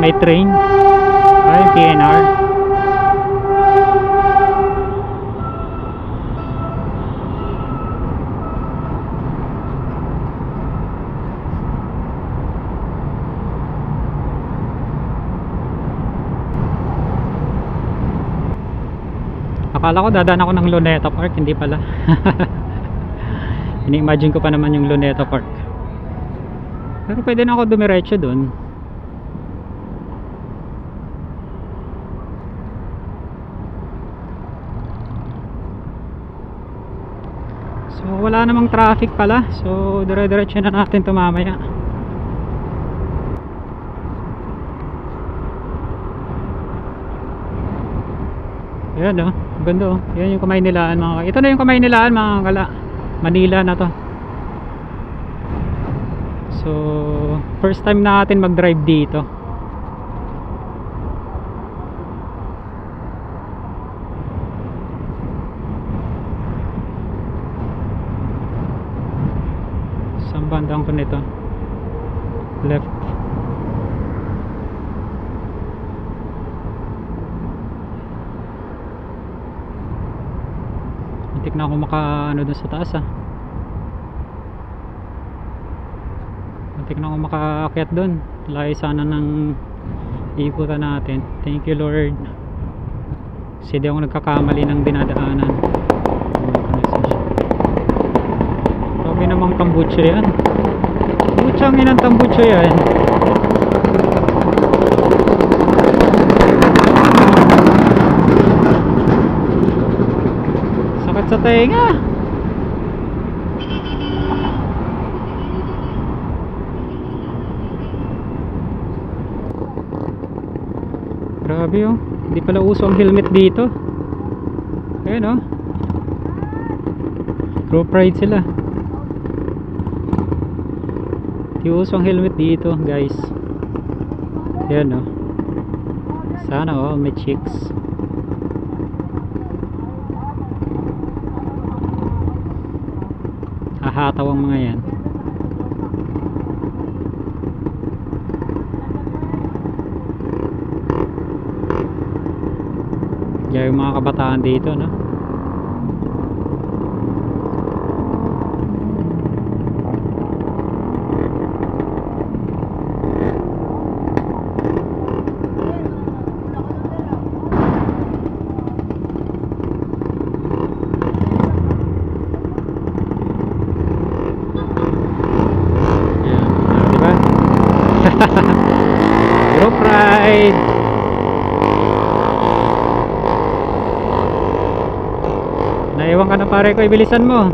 may train. Ay, PNR. Akala ko dadaan ako ng Luneta Park, hindi pala. Ini-imagine ko pa naman yung Luneta Park. Pero pwede na ako dumiretso dun. So wala namang traffic pala. So dire-diretso na natin ito mamaya. Ayan o, ganda o. Yan yung Kamaynilaan mga. Ito na yung Kamaynilaan mga kala. Manila na to. So first time natin mag-drive dito. Saan bandang ko nito? Left. Muntik na ako maka-ano dun sa taas ah. Muntik na ako makaakyat dun. Layo sana ng ikutan natin. Thank you Lord. Kasi di ako nagkakamali ng dinadaanan. Sabi namang tambutso yan. Butsang inang tambutso yan. Sakit sa tenga. Grabe oh. Hindi pala uso ang helmet dito. Ayan oh. Group ride sila. Hindi uso ang helmet dito guys. Ayan oh. Sana oh may chicks. Hahataw ang mga yan. Kaya yung mga kabataan dito no. Group ride. Naiwan ka na pare ko, ibilisan mo.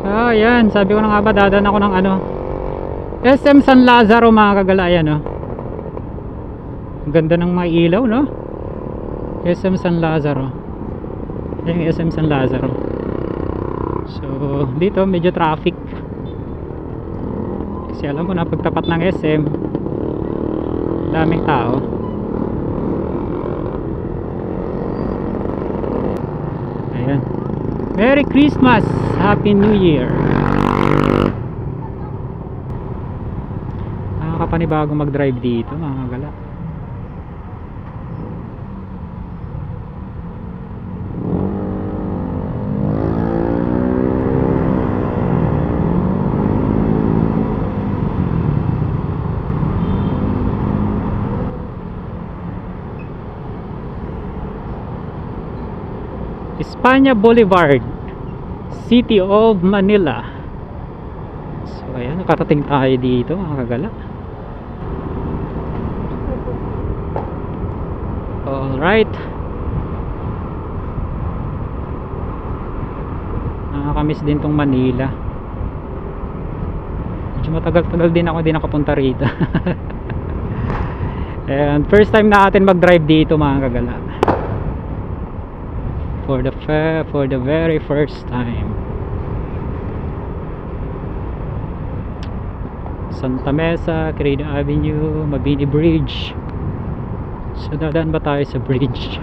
Ah yan, sabi ko na nga ba dadaan ako ng ano SM San Lazaro mga kagala. Ayan oh. Ang ganda ng mga ilaw no. SM San Lazaro. Ayan yung SM San Lazaro. So dito medyo traffic. Kasi alam mo na pagtapat ng SM daming tao. Ayan. Merry Christmas, Happy New Year. Nakakapanibago mag-drive dito mga gala. Espana Boulevard, City of Manila. So ayan, nakarating tayo dito mga kagala. Alright. Nakakamiss din tong Manila. Medyo matagal-tagal din ako din nakapunta rito. And first time natin mag-drive dito mga kagala. For the very first time. Santa Mesa, Quirino Avenue, Mabini Bridge. So dadaan ba tayo sa bridge?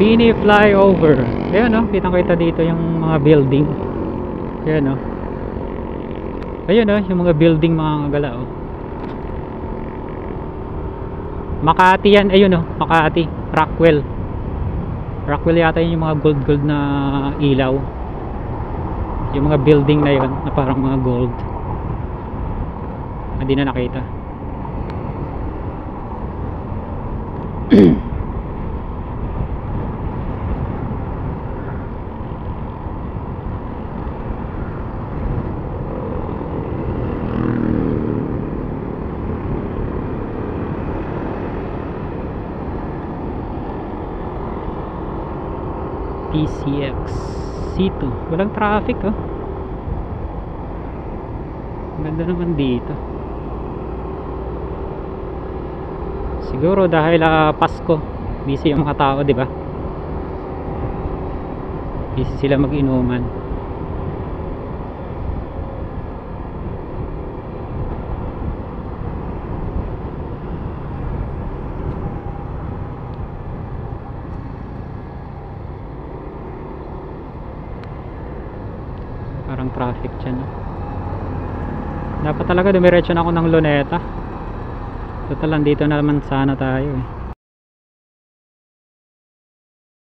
Bini flyover. Ayan no, kitang-kita dito yung mga building. Ayan no. Ayun no, yung mga building mga kagala oh. Makati yan, ayun no, Makati, Rockwell. Rockwell yata yun yung mga gold na ilaw. Yung mga building na yun na parang mga gold. Hindi na nakita. PCX C2, walang traffic oh. Ganda naman dito. Siguro dahil Pasko, busy yung mga tao, di ba? Busy sila mag-inuman. Parang traffic dyan no? Dapat talaga dumiretso na ako ng Luneta. Total, dito na naman sana tayo eh.